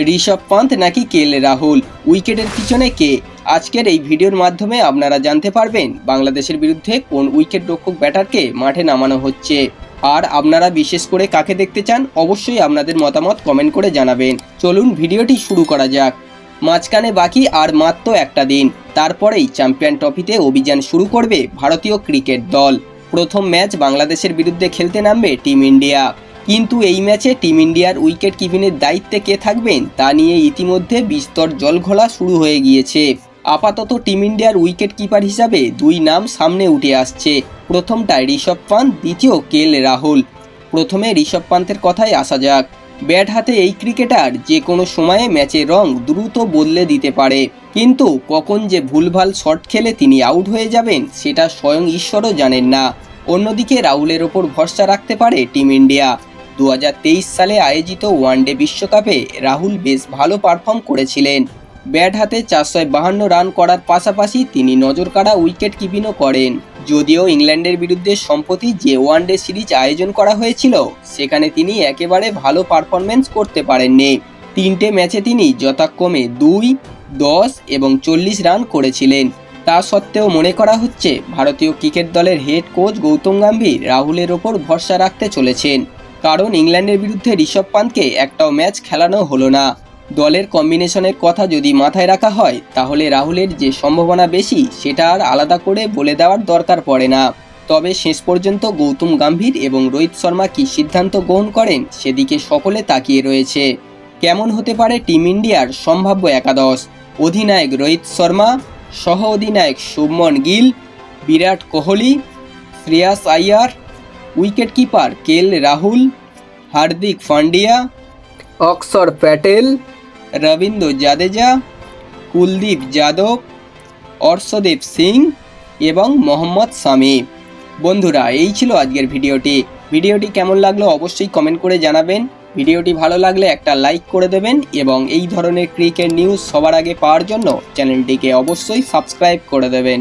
ঋষভ পান্ত নাকি কেএল রাহুল, উইকেটের পিছনে কে? আজকের এই ভিডিওর মাধ্যমে আপনারা জানতে পারবেন বাংলাদেশের বিরুদ্ধে কোন উইকেট রক্ষক ব্যাটারকে মাঠে নামানো হচ্ছে। আর আপনারা বিশেষ করে কাকে দেখতে চান অবশ্যই আপনাদের মতামত কমেন্ট করে জানাবেন। চলুন ভিডিওটি শুরু করা যাক। মাঝখানে বাকি আর মাত্র একটা দিন, তারপরেই চ্যাম্পিয়ন ট্রফিতে অভিযান শুরু করবে ভারতীয় ক্রিকেট দল। প্রথম ম্যাচ বাংলাদেশের বিরুদ্ধে খেলতে নামবে টিম ইন্ডিয়া। কিন্তু এই ম্যাচে টিম ইন্ডিয়ার উইকেট কিপিংয়ের দায়িত্বে কে থাকবেন তা নিয়ে ইতিমধ্যে বিস্তর জলঘোলা শুরু হয়ে গিয়েছে। আপাতত টিম ইন্ডিয়ার উইকেট কিপার হিসাবে দুই নাম সামনে উঠে আসছে। প্রথমটায় ঋষভ পান্ত, দ্বিতীয় কেএল রাহুল। প্রথমে ঋষভ পান্তের কথায় আসা যাক। ব্যাট হাতে এই ক্রিকেটার যে কোনো সময়ে ম্যাচের রং দ্রুত বদলে দিতে পারে, কিন্তু কখন যে ভুলভাল শট খেলে তিনি আউট হয়ে যাবেন সেটা স্বয়ং ঈশ্বরও জানেন না। অন্যদিকে রাহুলের ওপর ভরসা রাখতে পারে টিম ইন্ডিয়া। 2023 সালে আয়োজিত ওয়ানডে বিশ্বকাপে রাহুল বেশ ভালো পারফর্ম করেছিলেন। ব্যাট হাতে 452 রান করার পাশাপাশি তিনি নজরকাড়া উইকেট কিপিংও করেন। যদিও ইংল্যান্ডের বিরুদ্ধে সম্প্রতি যে ওয়ানডে সিরিজ আয়োজন করা হয়েছিল সেখানে তিনি একেবারে ভালো পারফরমেন্স করতে পারেননি। 3টে ম্যাচে তিনি যথাক্রমে 2, 10 এবং 40 রান করেছিলেন। তা সত্ত্বেও মনে করা হচ্ছে ভারতীয় ক্রিকেট দলের হেড কোচ গৌতম গম্ভীর রাহুলের ওপর ভরসা রাখতে চলেছেন, কারণ ইংল্যান্ডের বিরুদ্ধে ঋষভ পান্তকে একটাও ম্যাচ খেলানো হলো না। দলের কম্বিনেশনের কথা যদি মাথায় রাখা হয় তাহলে রাহুলের যে সম্ভাবনা বেশি সেটা আর আলাদা করে বলে দেওয়ার দরকার পড়ে না। তবে শেষ পর্যন্ত গৌতম গম্ভীর এবং রোহিত শর্মা কী সিদ্ধান্ত গ্রহণ করেন সেদিকে সকলে তাকিয়ে রয়েছে। কেমন হতে পারে টিম ইন্ডিয়ার সম্ভাব্য একাদশ? অধিনায়ক রোহিত শর্মা, সহ অধিনায়ক Shubman Gill, Virat Kohli, Shreyas Iyer, wicket keeper KL Rahul, Hardik Pandya, Axar Patel, Rabindra Jadeja, Kuldeep Yadav, Arshdeep Singh এবং মোহাম্মদ শামি। বন্ধুরা, এই ছিল আজকের ভিডিওটি কেমন লাগলো অবশ্যই কমেন্ট করে জানাবেন। ভিডিওটি ভালো লাগলে একটা লাইক করে দেবেন এবং এই ধরনের ক্রিকেট নিউজ সবার আগে পাওয়ার জন্য চ্যানেলটিকে অবশ্যই সাবস্ক্রাইব করে দেবেন।